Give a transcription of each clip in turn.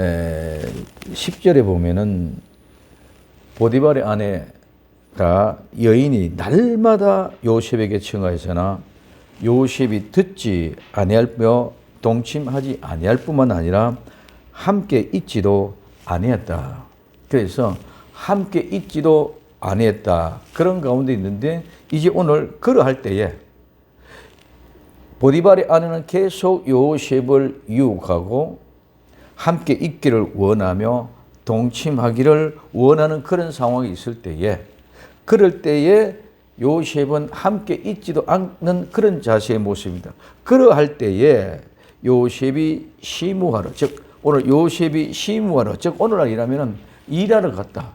10절에 보면은 보디발의 아내가 여인이 날마다 요셉에게 청하였으나 요셉이 듣지 아니하며 동침하지 아니할 뿐만 아니라 함께 있지도 아니했다. 그래서 함께 있지도 아니했다. 그런 가운데 있는데 이제 오늘 그러할 때에 보디발의 아내는 계속 요셉을 유혹하고 함께 있기를 원하며 동침하기를 원하는 그런 상황이 있을 때에 그럴 때에 요셉은 함께 있지도 않는 그런 자세의 모습입니다. 그러할 때에 요셉이 시무하러, 즉 오늘 요셉이 시무하러, 즉 오늘날 일하면 일하러 갔다.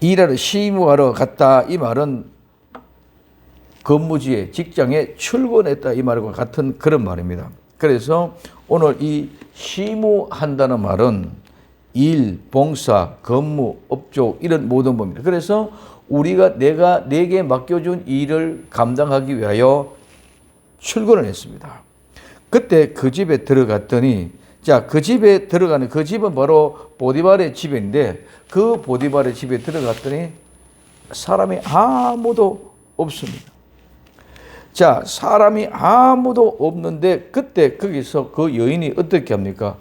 일하러 시무하러 갔다. 이 말은 근무지에 직장에 출근했다 이 말과 같은 그런 말입니다. 그래서 오늘 이 시무한다는 말은 일, 봉사, 근무, 업종 이런 모든 법입니다. 그래서 우리가 내게 맡겨준 일을 감당하기 위하여 출근을 했습니다. 그때 그 집에 들어갔더니 자, 그 집에 들어가는 그 집은 바로 보디발의 집인데 그 보디발의 집에 들어갔더니 사람이 아무도 없습니다. 자, 사람이 아무도 없는데 그때 거기서 그 여인이 어떻게 합니까?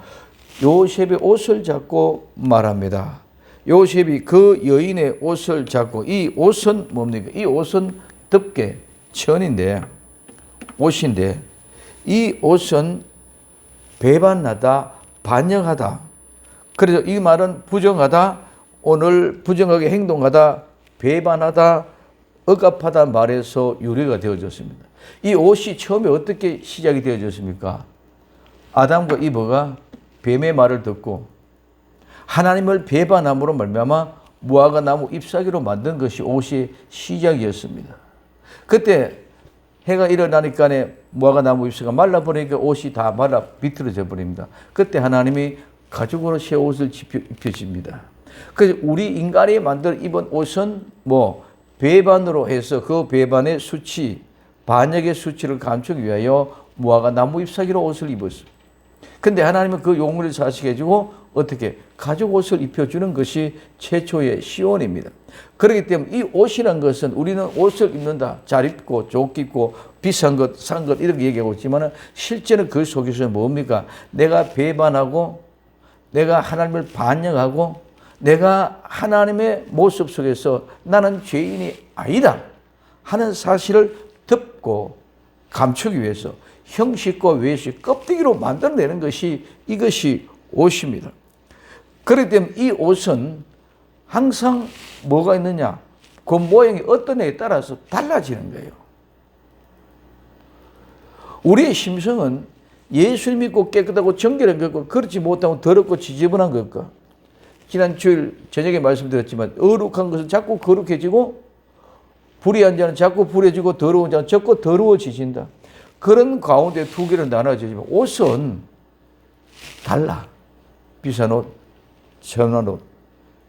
요셉의 옷을 잡고 말합니다. 요셉이 그 여인의 옷을 잡고 이 옷은 뭡니까? 이 옷은 덮개, 천인데 옷인데 이 옷은 배반하다, 반역하다. 그래서 이 말은 부정하다, 오늘 부정하게 행동하다, 배반하다, 억압하다 말에서 유래가 되어졌습니다. 이 옷이 처음에 어떻게 시작이 되어졌습니까? 아담과 이브가 뱀의 말을 듣고 하나님을 배반함으로 말미암아 무화과 나무 잎사귀로 만든 것이 옷의 시작이었습니다. 그때 해가 일어나니까 무화과 나무 잎사귀가 말라버리니까 옷이 다 말라 비틀어져 버립니다. 그때 하나님이 가죽으로 새 옷을 입혀줍니다. 그래서 우리 인간이 만들 입은 옷은 배반으로 해서 그 배반의 수치, 반역의 수치를 감추기 위하여 무화과 나무 잎사귀로 옷을 입었습니다. 근데 하나님은 그 용을 사시해주고 어떻게 가죽 옷을 입혀주는 것이 최초의 시온입니다. 그렇기 때문에 이 옷이란 것은 우리는 옷을 입는다. 잘 입고 좋게 입고 비싼 것, 싼 것 이렇게 얘기하고 있지만 실제는 그 속에서 뭡니까? 내가 배반하고 내가 하나님을 반역하고 내가 하나님의 모습 속에서 나는 죄인이 아니다 하는 사실을 덮고 감추기 위해서 형식과 외식, 껍데기로 만들어내는 것이 이것이 옷입니다. 그렇기 때문에 이 옷은 항상 뭐가 있느냐? 그 모양이 어떤 애에 따라서 달라지는 거예요. 우리의 심성은 예수를 믿고 깨끗하고 정결한 것과 그렇지 못하고 더럽고 지저분한 것과 지난 주일 저녁에 말씀드렸지만 어룩한 것은 자꾸 거룩해지고 불의한 자는 자꾸 불해지고 더러운 자는 자꾸 더러워지신다. 그런 가운데 두 개로 나눠지지만 옷은 달라. 비싼 옷, 천한 옷,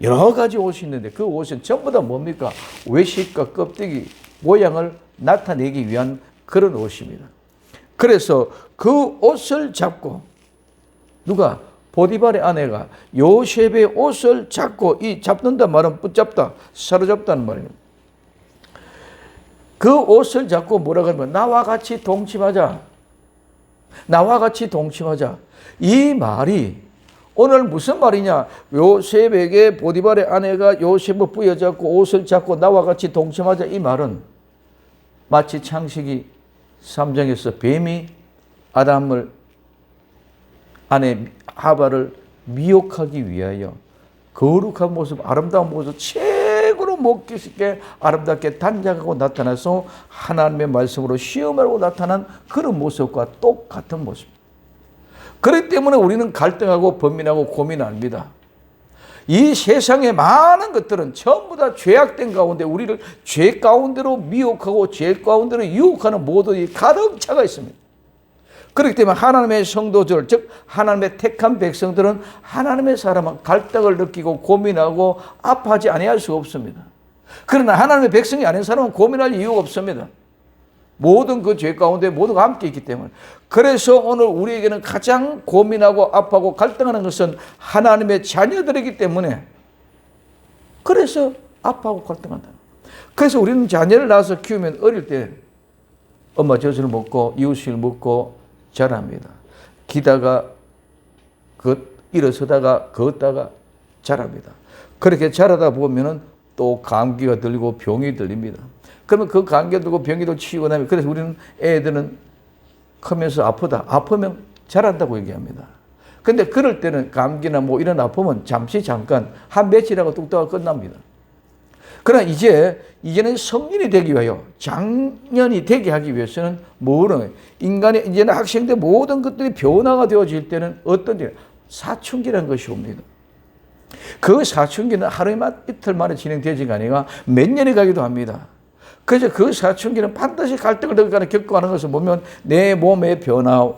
여러 가지 옷이 있는데 그 옷은 전부 다 뭡니까? 외식과 껍데기 모양을 나타내기 위한 그런 옷입니다. 그래서 그 옷을 잡고 누가? 보디발의 아내가 요셉의 옷을 잡고 이 잡는다 말은 붙잡다, 사로잡다는 말입니다. 그 옷을 잡고 뭐라고 하면 나와 같이 동침하자. 나와 같이 동침하자. 이 말이 오늘 무슨 말이냐? 요셉에게 보디발의 아내가 요셉을 부여잡고 옷을 잡고 나와 같이 동침하자. 이 말은 마치 창세기 3장에서 뱀이 아담을 아내 하바를 미혹하기 위하여 거룩한 모습, 아름다운 모습, 최고로 먹기 쉽게 아름답게 단장하고 나타나서 하나님의 말씀으로 시험하고 나타난 그런 모습과 똑같은 모습입니다. 그렇기 때문에 우리는 갈등하고 번민하고 고민합니다. 이 세상의 많은 것들은 전부 다 죄악된 가운데 우리를 죄 가운데로 미혹하고 죄 가운데로 유혹하는 모든이 가득 차가 있습니다. 그렇기 때문에 하나님의 성도들, 즉 하나님의 택한 백성들은 하나님의 사람은 갈등을 느끼고 고민하고 아파하지 아니할 수 없습니다. 그러나 하나님의 백성이 아닌 사람은 고민할 이유가 없습니다. 모든 그 죄 가운데 모두가 함께 있기 때문에. 그래서 오늘 우리에게는 가장 고민하고 아파하고 갈등하는 것은 하나님의 자녀들이기 때문에, 그래서 아파하고 갈등한다. 그래서 우리는 자녀를 낳아서 키우면 어릴 때 엄마 젖을 먹고 이웃을 먹고 자랍니다. 기다가 일어서다가 걷다가 자랍니다. 그렇게 자라다 보면은 또 감기가 들고 병이 들립니다. 그러면 그 감기가 들고 병이 들고 치우고 나면, 그래서 우리는 애들은 크면서 아프면 자란다고 얘기합니다. 근데 그럴 때는 감기나 뭐 이런 아픔은 잠깐 한 며칠하고 뚝딱 끝납니다. 그러나 이제는 성인이 되기 위하여, 장년이 되게 하기 위해서는 뭐는 인간의 이제는 학생들 모든 것들이 변화가 되어질 때는 어떤 일, 사춘기라는 것이 옵니다. 그 사춘기는 하루 이틀 만에 진행되지가 아니라 몇 년이 가기도 합니다. 그래서 그 사춘기는 반드시 갈등을 겪어가는 것을 보면 내 몸의 변화,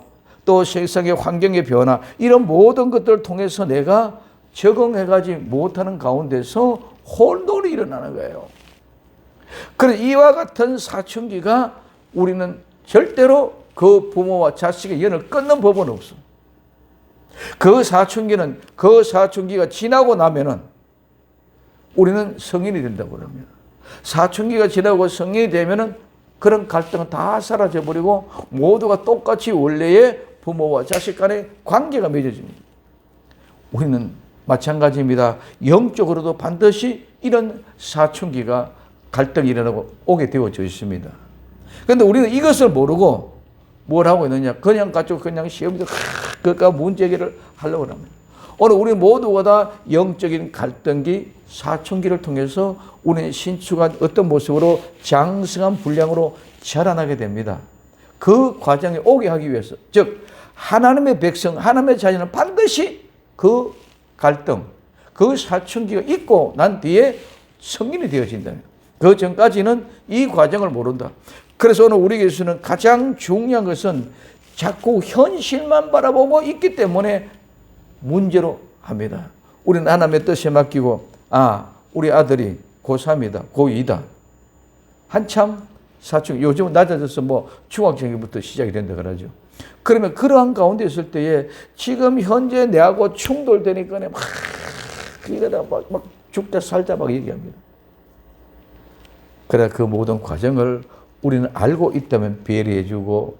또 세상의 환경의 변화, 이런 모든 것들을 통해서 내가 적응해가지 못하는 가운데서 혼돈이 일어나는 거예요. 그래서 이와 같은 사춘기가 우리는 절대로 그 부모와 자식의 연을 끊는 법은 없어. 그 사춘기가 지나고 나면은 우리는 성인이 된다고 합니다. 사춘기가 지나고 성인이 되면은 그런 갈등은 다 사라져 버리고 모두가 똑같이 원래의 부모와 자식 간의 관계가 맺어집니다. 우리는 마찬가지입니다. 영적으로도 반드시 이런 사춘기가 갈등이 일어나고 오게 되어져 있습니다. 그런데 우리는 이것을 모르고 뭘 하고 있느냐? 그냥 가지고 그냥 시험에서 그러니까 문제 해결을 하려고 합니다. 오늘 우리 모두가 다 영적인 갈등기, 사춘기를 통해서 우리는 신축한 어떤 모습으로 장성한 분량으로 자라나게 됩니다. 그 과정에 오게 하기 위해서, 즉 하나님의 백성, 하나님의 자녀는 반드시 그 갈등, 그 사춘기가 있고 난 뒤에 성인이 되어진다. 그 전까지는 이 과정을 모른다. 그래서 오늘 우리에게서는 가장 중요한 것은 자꾸 현실만 바라보고 있기 때문에 문제로 합니다. 우리는 하나님의 뜻에 맡기고, 우리 아들이 고3이다, 고2다. 한참 사춘기, 요즘은 낮아져서 뭐 중학생부터 시작이 된다 그러죠. 그러면 그러한 가운데 있을 때에 지금 현재 내하고 충돌되니까 막 죽자 살자 막 얘기합니다. 그래, 그 모든 과정을 우리는 알고 있다면 배려해주고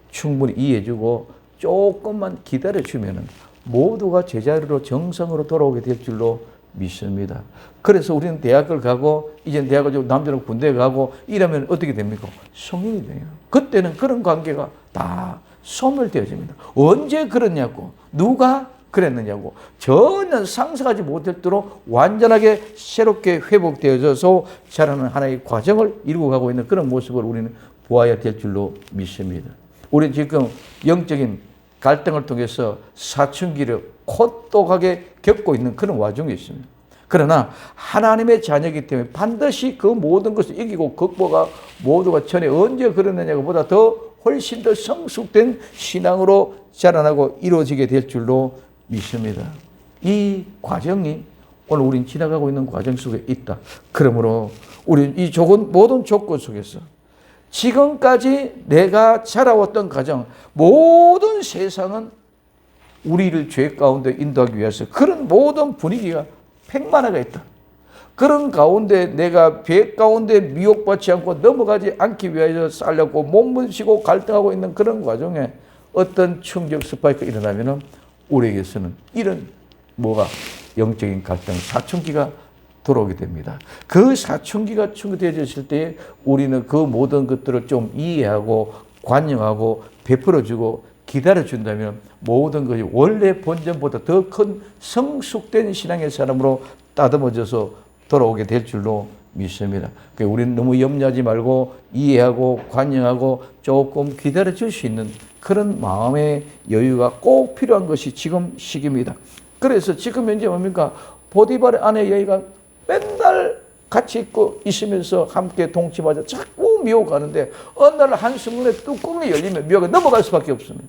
충분히 이해해주고 조금만 기다려주면 모두가 제자리로 정상으로 돌아오게 될 줄로 믿습니다. 그래서 우리는 대학을 가고 이제 대학을 가고 남자는 군대에 가고 이러면 어떻게 됩니까? 성인이 돼요. 그때는 그런 관계가 다 소멸되어집니다. 언제 그랬냐고, 누가 그랬느냐고 전혀 상상하지 못했도록 완전하게 새롭게 회복되어져서 자라는 하나의 과정을 이루고 가고 있는 그런 모습을 우리는 보아야 될 줄로 믿습니다. 우리 지금 영적인 갈등을 통해서 사춘기를 고독하게 겪고 있는 그런 와중에 있습니다. 그러나 하나님의 자녀이기 때문에 반드시 그 모든 것을 이기고 극복하고 모두가 전에 언제 그랬느냐고 보다 더 훨씬 더 성숙된 신앙으로 자라나고 이루어지게 될 줄로 믿습니다. 이 과정이 오늘 우린 지나가고 있는 과정 속에 있다. 그러므로 우리 이 모든 조건 속에서 지금까지 내가 자라왔던 가정, 모든 세상은 우리를 죄 가운데 인도하기 위해서 그런 모든 분위기가 팽만하게 있다. 그런 가운데 내가 배 가운데 미혹받지 않고 넘어가지 않기 위해서 살려고 몸부시고 갈등하고 있는 그런 과정에 어떤 충격 스파이크가 일어나면 우리에게서는 이런 영적인 갈등, 사춘기가 돌아오게 됩니다. 그 사춘기가 충족되어졌을 때 우리는 그 모든 것들을 좀 이해하고 관용하고 베풀어주고 기다려준다면 모든 것이 원래 본전보다 더 큰 성숙된 신앙의 사람으로 따듬어져서 돌아오게 될 줄로 믿습니다. 그러니까 우리는 너무 염려하지 말고 이해하고 관용하고 조금 기다려줄 수 있는 그런 마음의 여유가 꼭 필요한 것이 지금 시기입니다. 그래서 지금 현재 뭡니까? 보디발의 아내 여인가 맨날 같이 있으면서 함께 동침하자 자꾸 미혹하는데 어느 날 한순간에 뚜껑이 열리면 미혹에 넘어갈 수밖에 없습니다.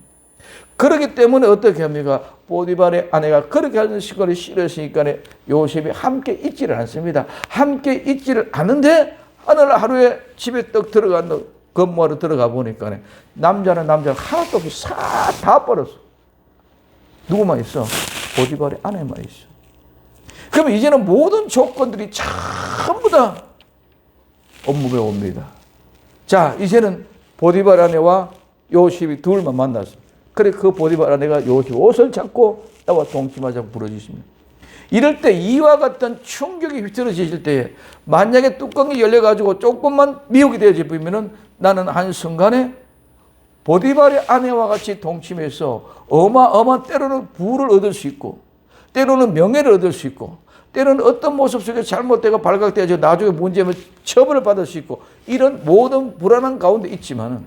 그렇기 때문에 어떻게 합니까? 보디발의 아내가 그렇게 하는 시간이 싫으시니까 요셉이 함께 있지를 않습니다. 함께 있지를 않은데 어느 날 하루에 집에 떡 들어간 근무하러 들어가 보니까 남자는 하나도 없이 다 버렸어. 누구만 있어? 보디발의 아내만 있어. 그러면 이제는 모든 조건들이 전부 다 업무에 옵니다. 자, 이제는 보디발 아내와 요셉이 둘만 만났어. 그래, 그 보디발 아내가 요셉 옷을 잡고 나와 동침하자고 부르짖습니다. 이럴 때 이와 같은 충격이 휩쓸어지실 때에 만약에 뚜껑이 열려가지고 조금만 미혹이 되어지면은 나는 한순간에 보디발의 아내와 같이 동침해서 어마어마한 때로는 부를 얻을 수 있고 때로는 명예를 얻을 수 있고 때로는 어떤 모습 속에 잘못되고 발각되어서 나중에 문제면 처벌을 받을 수 있고 이런 모든 불안한 가운데 있지만은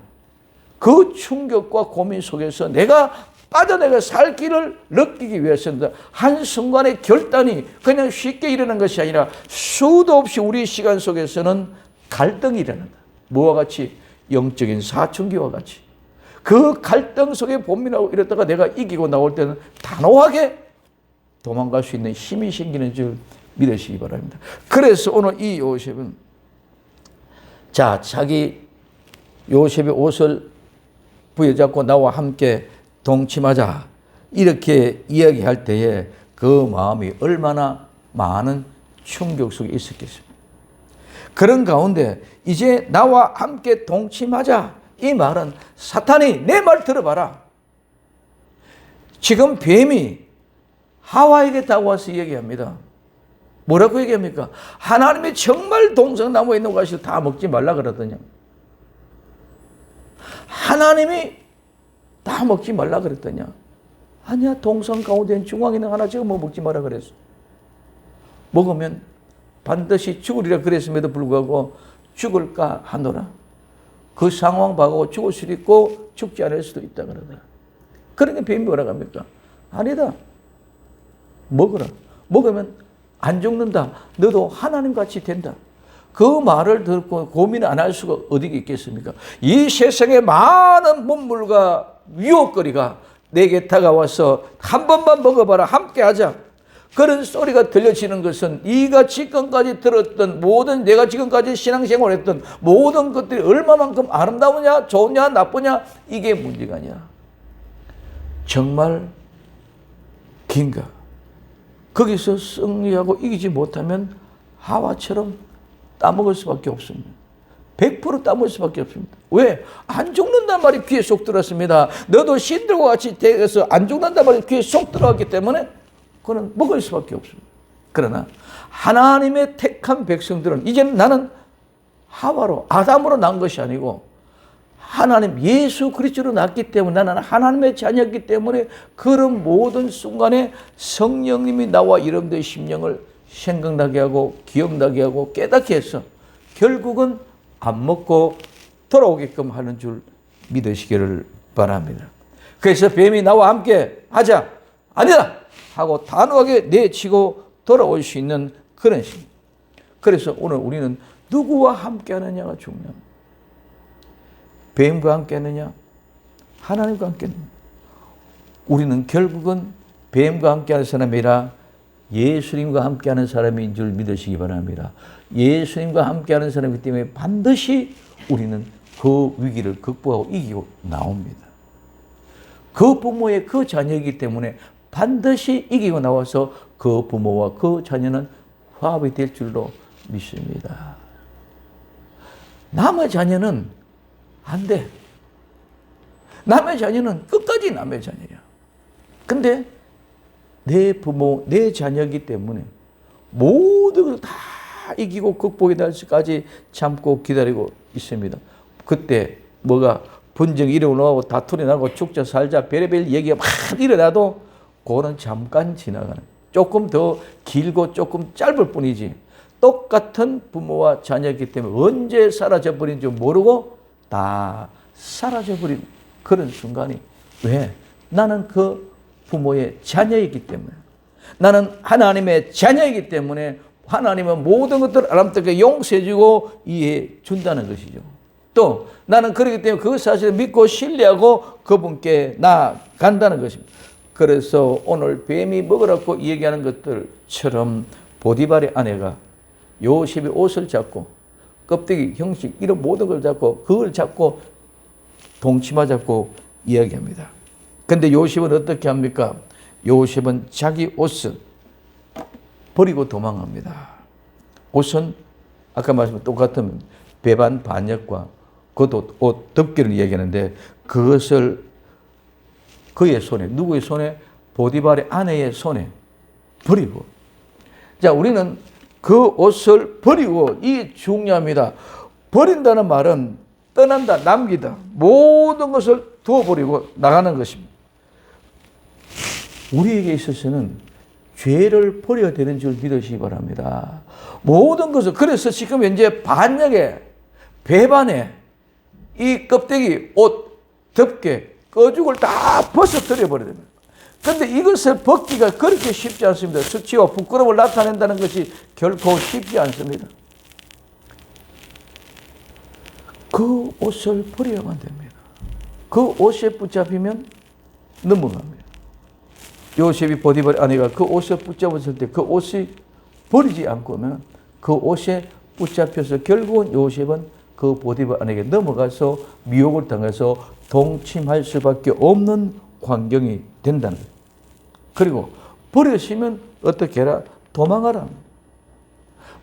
그 충격과 고민 속에서 내가 빠져내가 살 길을 느끼기 위해서는 한순간의 결단이 그냥 쉽게 일어난 것이 아니라 수도 없이 우리 시간 속에서는 갈등이 일어난다. 뭐와 같이? 영적인 사춘기와 같이. 그 갈등 속에 고민하고 이러다가 내가 이기고 나올 때는 단호하게 도망갈 수 있는 힘이 생기는 줄 믿으시기 바랍니다. 그래서 오늘 이 요셉은 자기 요셉의 옷을 부여잡고 나와 함께 동침하자 이렇게 이야기할 때에 그 마음이 얼마나 많은 충격 속에 있었겠습니까? 그런 가운데 이제 나와 함께 동침하자 이 말은 사탄이 내 말 들어봐라. 지금 뱀이 하와에게 다가와서 얘기합니다. 뭐라고 얘기합니까? 하나님이 정말 동성나무에 있는 것을 다 먹지 말라 그러더냐. 하나님이 다 먹지 말라 그랬더냐. 아니야, 동성 가운데 중앙에 있는 하나 지금 뭐 먹지 마라 그랬어. 먹으면 반드시 죽으리라 그랬음에도 불구하고 죽을까 하노라. 그 상황 봐고 죽을 수도 있고 죽지 않을 수도 있다 그러더라. 그러니까 뱀이 뭐라고 합니까? 아니다. 먹어라. 먹으면 안 죽는다. 너도 하나님같이 된다. 그 말을 듣고 고민 안 할 수가 어디 있겠습니까? 이 세상에 많은 문물과 유혹거리가 내게 다가와서 한 번만 먹어봐라. 함께하자. 그런 소리가 들려지는 것은 네가 지금까지 들었던 모든 내가 지금까지 신앙생활했던 모든 것들이 얼마만큼 아름다우냐 좋으냐 나쁘냐 이게 문제가 아니야. 정말 긴가? 거기서 승리하고 이기지 못하면 하와처럼 따먹을 수밖에 없습니다. 100% 따먹을 수밖에 없습니다. 왜? 안 죽는단 말이 귀에 쏙 들었습니다. 너도 신들과 같이 되어서 안 죽는단 말이 귀에 쏙 들어왔기 때문에 그건 먹을 수밖에 없습니다. 그러나 하나님의 택한 백성들은 이제는 나는 하와로 아담으로 난 것이 아니고 하나님 예수 그리스도로 났기 때문에 나는 하나님의 자녀였기 때문에 그런 모든 순간에 성령님이 나와 여러분들의 심령을 생각나게 하고 기억나게 하고 깨닫게 해서 결국은 안 먹고 돌아오게끔 하는 줄 믿으시기를 바랍니다. 그래서 뱀이 나와 함께 하자. 아니다 하고 단호하게 내치고 돌아올 수 있는 그런 신. 그래서 오늘 우리는 누구와 함께 하느냐가 중요합니다. 뱀과 함께 하느냐 하나님과 함께 하느냐. 우리는 결국은 뱀과 함께 하는 사람이 아니라 예수님과 함께하는 사람인 줄 믿으시기 바랍니다. 예수님과 함께하는 사람이기 때문에 반드시 우리는 그 위기를 극복하고 이기고 나옵니다. 그 부모의 그 자녀이기 때문에 반드시 이기고 나와서 그 부모와 그 자녀는 화합이 될 줄로 믿습니다. 남의 자녀는 안 돼. 남의 자녀는 끝까지 남의 자녀야. 근데 내 부모, 내 자녀이기 때문에 모든 걸 다 이기고 극복이 될 때까지 참고 기다리고 있습니다. 그때 뭐가 분쟁이 일어나고 다투리 나고 죽자 살자 별의별 얘기가 막 일어나도 그거는 잠깐 지나가는 조금 더 길고 조금 짧을 뿐이지 똑같은 부모와 자녀이기 때문에 언제 사라져버린 줄 모르고 다 사라져버린 그런 순간이 왜? 나는 그 부모의 자녀이기 때문에 나는 하나님의 자녀이기 때문에 하나님은 모든 것들을 아름답게 용서해주고 이해해 준다는 것이죠. 또 나는 그렇기 때문에 그 사실을 믿고 신뢰하고 그분께 나아간다는 것입니다. 그래서 오늘 뱀이 먹으라고 얘기하는 것들처럼 보디발의 아내가 요셉의 옷을 잡고 껍데기, 형식 이런 모든 걸 잡고 그걸 잡고 동치마 잡고 이야기합니다. 근데 요셉은 어떻게 합니까? 요셉은 자기 옷을 버리고 도망갑니다. 옷은 아까 말씀한 똑같은 배반 반역과 그것도 옷 덮개를 이야기하는데 그것을 그의 손에, 누구의 손에? 보디발의 아내의 손에 버리고. 자, 우리는 그 옷을 버리고, 이 중요합니다. 버린다는 말은 떠난다, 남기다. 모든 것을 두어버리고 나가는 것입니다. 우리에게 있어서는 죄를 버려야 되는 줄 믿으시기 바랍니다. 모든 것을. 그래서 지금 현재 반역에, 배반에, 이 껍데기, 옷, 덮개, 거죽을 다 벗어뜨려 버려야 됩니다. 그런데 이것을 벗기가 그렇게 쉽지 않습니다. 수치와 부끄러움을 나타낸다는 것이 결코 쉽지 않습니다. 그 옷을 버려야만 됩니다. 그 옷에 붙잡히면 넘어갑니다. 요셉이 보디발 아내가 그 옷을 붙잡았을 때 그 옷이 버리지 않고는 그 옷에 붙잡혀서 결국은 요셉은 그 보디발 아내에게 넘어가서 미혹을 당해서 동침할 수밖에 없는 환경이 된다는 거예요. 그리고 버렸으면 어떻게 해라? 도망가라.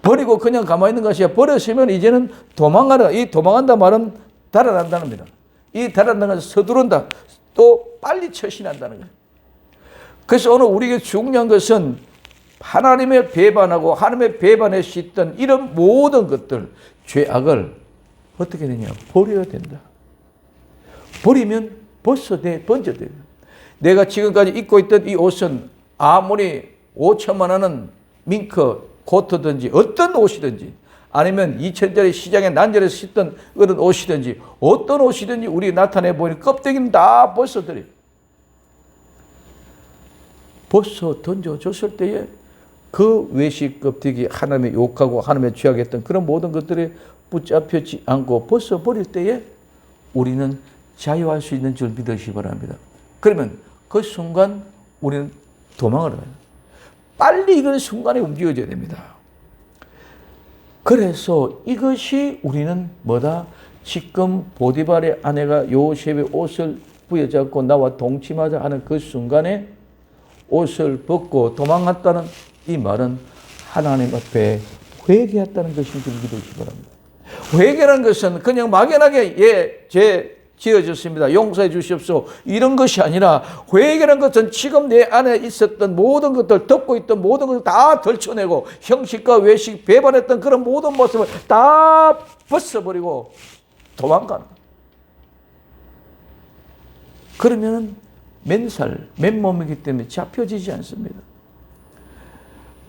버리고 그냥 가만히 있는 것이 아니라 버렸으면 이제는 도망가라. 이 도망간다 말은 달아난다는 겁니다. 이 달아난다는 것은 서두른다. 또 빨리 처신한다는 거예요. 그래서 오늘 우리에게 중요한 것은 하나님의 배반하고 하나님의 배반에 씻던 이런 모든 것들, 죄악을 어떻게 되냐? 버려야 된다. 버리면 번져야 돼요. 내가 지금까지 입고 있던 이 옷은 아무리 5천만 원은 밍크, 코트든지 어떤 옷이든지 아니면 2천짜리 시장에 난절에서 씻던 그런 옷이든지 어떤 옷이든지 우리 나타내 보이는 껍데기는 다 벗어드려요. 벗어 던져줬을 때에 그 외식 껍데기 하나님의 욕하고 하나님의 죄악했던 그런 모든 것들이 붙잡히지 않고 벗어버릴 때에 우리는 자유할 수 있는 줄 믿으시기 바랍니다. 그러면 그 순간 우리는 도망을 가요. 빨리 이런 순간에 움직여져야 됩니다. 그래서 이것이 우리는 뭐다? 지금 보디발의 아내가 요셉의 옷을 부여잡고 나와 동침하자 하는 그 순간에 옷을 벗고 도망갔다는 이 말은 하나님 앞에 회개했다는 것인 줄 믿으시기 바랍니다. 회개라는 것은 그냥 막연하게 죄 지어졌습니다. 용서해 주시옵소서. 이런 것이 아니라 회개라는 것은 지금 내 안에 있었던 모든 것들, 덮고 있던 모든 것을 다 덜쳐내고 형식과 외식, 배반했던 그런 모든 모습을 다 벗어버리고 도망가는 거예요. 그러면 맨몸이기 때문에 잡혀지지 않습니다.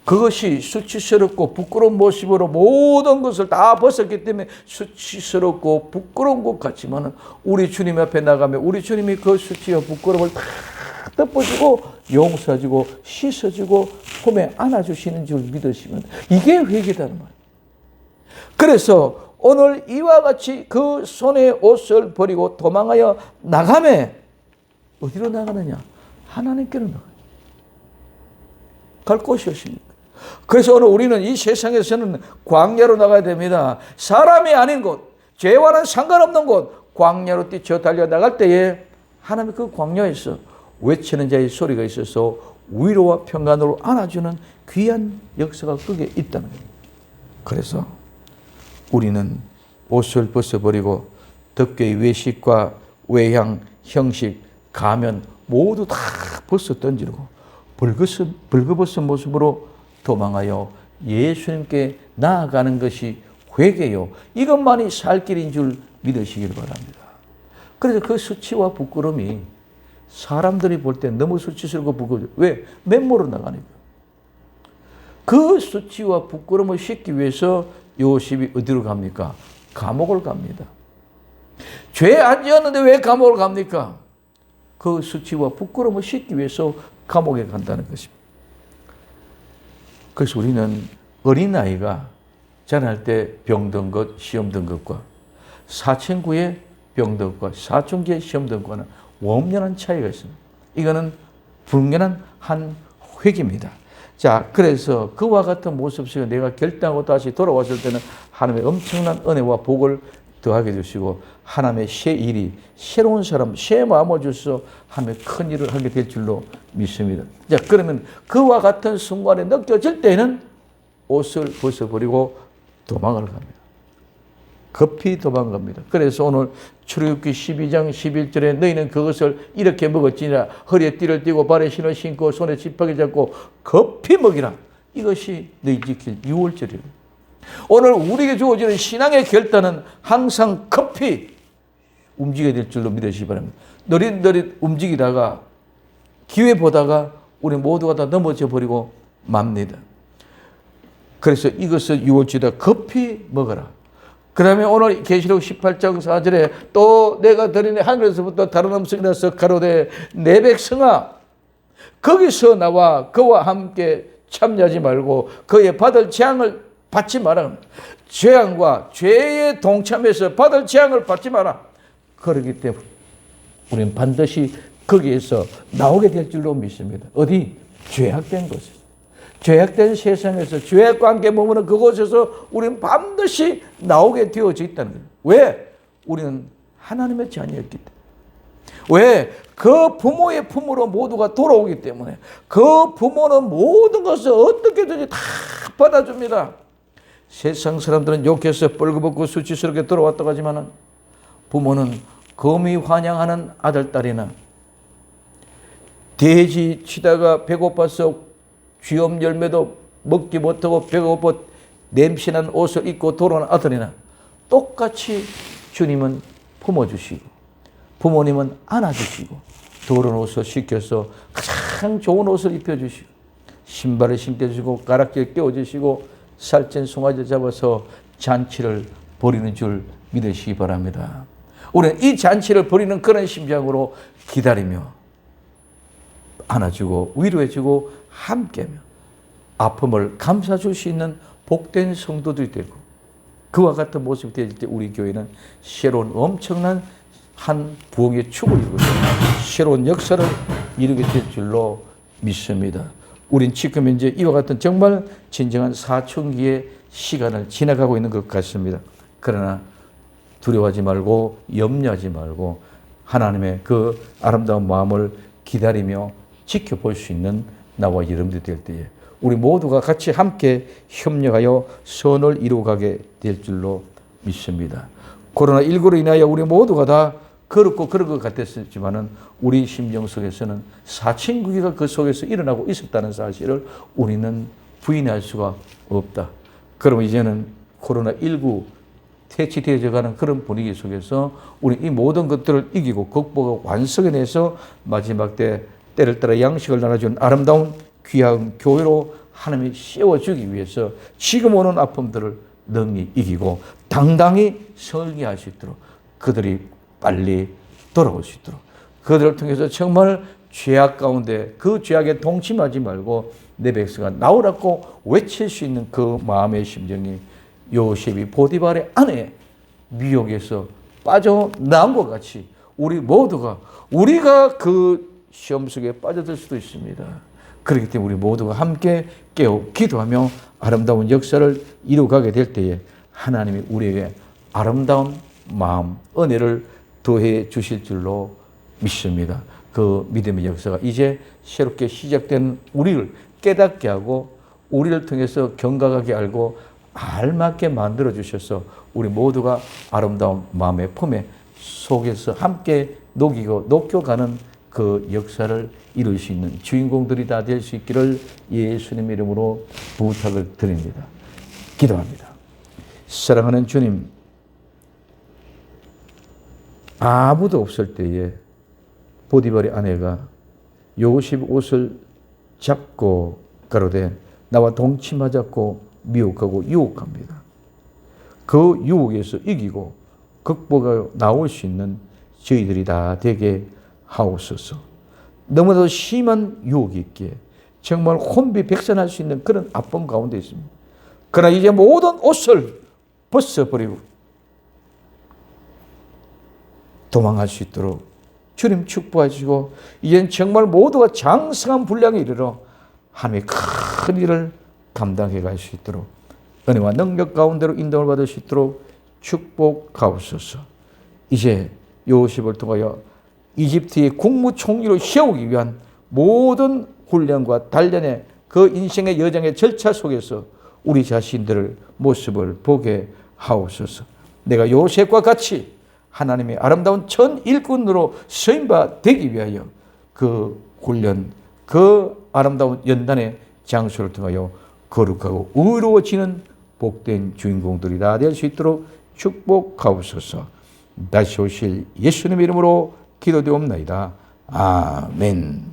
그것이 수치스럽고 부끄러운 모습으로 모든 것을 다 벗었기 때문에 수치스럽고 부끄러운 것 같지만 우리 주님 앞에 나가면 우리 주님이 그 수치와 부끄러움을 다 덮어주고 용서해주고 씻어주고 품에 안아주시는 줄 믿으시면 이게 회개다는 말이에요. 그래서 오늘 이와 같이 그 손에 옷을 버리고 도망하여 나가매 어디로 나가느냐? 하나님께로 나가요. 갈 곳이 없습니다. 그래서 오늘 우리는 이 세상에서는 광야로 나가야 됩니다. 사람이 아닌 곳, 죄와는 상관없는 곳, 광야로 뛰쳐 달려 나갈 때에 하나님의 그 광야에서 외치는 자의 소리가 있어서 위로와 평강으로 안아주는 귀한 역사가 그게 있다는 거예요. 그래서 우리는 옷을 벗어버리고 덮개의 외식과 외향, 형식, 가면 모두 다 벗어 던지고 벌거벗은 모습으로 도망하여 예수님께 나아가는 것이 회개요. 이것만이 살 길인 줄 믿으시길 바랍니다. 그래서 그 수치와 부끄러움이 사람들이 볼 때 너무 수치스럽고 부끄러워요. 왜? 맨몸으로 나가니까. 그 수치와 부끄러움을 씻기 위해서 요셉이 어디로 갑니까? 감옥을 갑니다. 죄 안 지었는데 왜 감옥을 갑니까? 그 수치와 부끄러움을 씻기 위해서 감옥에 간다는 것입니다. 그래서 우리는 어린아이가 자랄 때 병든 것, 시험 든 것과 사춘기에 병든 것과 사춘기에 시험 든 것과는 원연한 차이가 있습니다. 이거는 불연한 한 획입니다. 자, 그래서 그와 같은 모습 속에 내가 결단하고 다시 돌아왔을 때는 하나님의 엄청난 은혜와 복을 더하게 주시고 하나님의 새 일이 새로운 사람, 새 마음을 주셔서 하나님의 큰 일을 하게 될 줄로 믿습니다. 자, 그러면 그와 같은 순간에 느껴질 때는 옷을 벗어버리고 도망을 갑니다. 급히 도망갑니다. 그래서 오늘 출애굽기 12장 11절에 너희는 그것을 이렇게 먹었지니라. 허리에 띠를 띠고 발에 신을 신고 손에 지팡이 잡고 급히 먹이라. 이것이 너희 지킬 유월절이에요. 오늘 우리에게 주어지는 신앙의 결단은 항상 급히 움직여야 될 줄로 믿으시기 바랍니다. 느릿느릿 움직이다가 기회 보다가 우리 모두가 다 넘어져 버리고 맙니다. 그래서 이것을 유월절이다. 급히 먹어라. 그 다음에 오늘 계시록 18장 4절에 또 내가 들으니 하늘에서부터 다른 음성이 나서 가로되 내 백성아 거기서 나와 그와 함께 참여하지 말고 그의 받을 재앙을 받지 마라. 재앙과 죄에 동참해서 받을 재앙을 받지 마라. 그렇기 때문에 우리는 반드시 거기에서 나오게 될 줄로 믿습니다. 어디? 죄악된 곳에서. 죄악된 세상에서 죄악과 함께 머무는 그곳에서 우리는 반드시 나오게 되어져 있다는 거예요. 왜? 우리는 하나님의 자녀였기 때문에. 왜? 그 부모의 품으로 모두가 돌아오기 때문에 그 부모는 모든 것을 어떻게든지 다 받아줍니다. 세상 사람들은 욕해서 뻘겋고 수치스럽게 돌아왔다고 하지만 부모는 거미 환영하는 아들, 딸이나 돼지 치다가 배고파서 쥐엄 열매도 먹지 못하고 배고파 냄새난 옷을 입고 돌아오는 아들이나 똑같이 주님은 품어주시고 부모님은 안아주시고 더러운 옷을 씻겨서 가장 좋은 옷을 입혀주시고 신발을 신겨주시고 가락지를 끼워주시고 살찐 송아지를 잡아서 잔치를 벌이는 줄 믿으시기 바랍니다. 우리는 이 잔치를 벌이는 그런 심정으로 기다리며 안아주고 위로해주고 함께하며 아픔을 감싸줄 수 있는 복된 성도들이 되고 그와 같은 모습이 될 때 우리 교회는 새로운 엄청난 한 부흥의 축을 이루고 새로운 역사를 이루게 될 줄로 믿습니다. 우린 지금 현재 이와 같은 정말 진정한 사춘기의 시간을 지나가고 있는 것 같습니다. 그러나 두려워하지 말고 염려하지 말고 하나님의 그 아름다운 마음을 기다리며 지켜볼 수 있는 나와 여러분들이 될 때에 우리 모두가 같이 함께 협력하여 선을 이루어가게 될 줄로 믿습니다. 코로나19로 인하여 우리 모두가 다 그렇고 그럴 것 같았지만은 우리 심정 속에서는 사춘기가 그 속에서 일어나고 있었다는 사실을 우리는 부인할 수가 없다. 그러면 이제는 코로나19 퇴치되어져 가는 그런 분위기 속에서 우리 이 모든 것들을 이기고 극복하고 완성해내서 마지막 때 때를 따라 양식을 나눠주는 아름다운 귀한 교회로 하나님이 씌워주기 위해서 지금 오는 아픔들을 능히 이기고 당당히 설계할 수 있도록 그들이 빨리 돌아올 수 있도록 그들을 통해서 정말 죄악 가운데 그 죄악에 동침하지 말고 내 백성아 나오라고 외칠 수 있는 그 마음의 심정이 요셉이 보디발의 아내 미혹에서 빠져나온 것 같이 우리 모두가 우리가 그 시험 속에 빠져들 수도 있습니다. 그렇기 때문에 우리 모두가 함께 깨어 기도하며 아름다운 역사를 이루어가게 될 때에 하나님이 우리에게 아름다운 마음, 은혜를 더해 주실 줄로 믿습니다. 그 믿음의 역사가 이제 새롭게 시작된 우리를 깨닫게 하고 우리를 통해서 경각하게 알고 알맞게 만들어 주셔서 우리 모두가 아름다운 마음의 품에 속에서 함께 녹이고 녹여가는 그 역사를 이룰 수 있는 주인공들이 다 될 수 있기를 예수님 이름으로 부탁을 드립니다. 기도합니다. 사랑하는 주님, 아무도 없을 때에 보디발의 아내가 요셉 옷을 잡고 가로되 나와 동침하자고 미혹하고 유혹합니다. 그 유혹에서 이기고 극복하여 나올 수 있는 저희들이 다 되게 하옵소서. 너무나도 심한 유혹이 있기에 정말 혼비백산할 수 있는 그런 아픔 가운데 있습니다. 그러나 이제 모든 옷을 벗어버리고 도망갈 수 있도록 주님 축복하시고 이젠 정말 모두가 장성한 분량에 이르러 하나님의 큰 일을 감당해 갈 수 있도록 은혜와 능력 가운데로 인도를 받을 수 있도록 축복하옵소서. 이제 요셉을 통하여 이집트의 국무총리로 세우기 위한 모든 훈련과 단련의 그 인생의 여정의 절차 속에서 우리 자신들의 모습을 보게 하옵소서. 내가 요셉과 같이 하나님의 아름다운 전 일꾼으로 쓰임바 되기 위하여 그 훈련, 그 아름다운 연단의 장소를 통하여 거룩하고 의로워지는 복된 주인공들이 다 될 수 있도록 축복하옵소서. 다시 오실 예수님의 이름으로 기도되옵나이다. 아멘.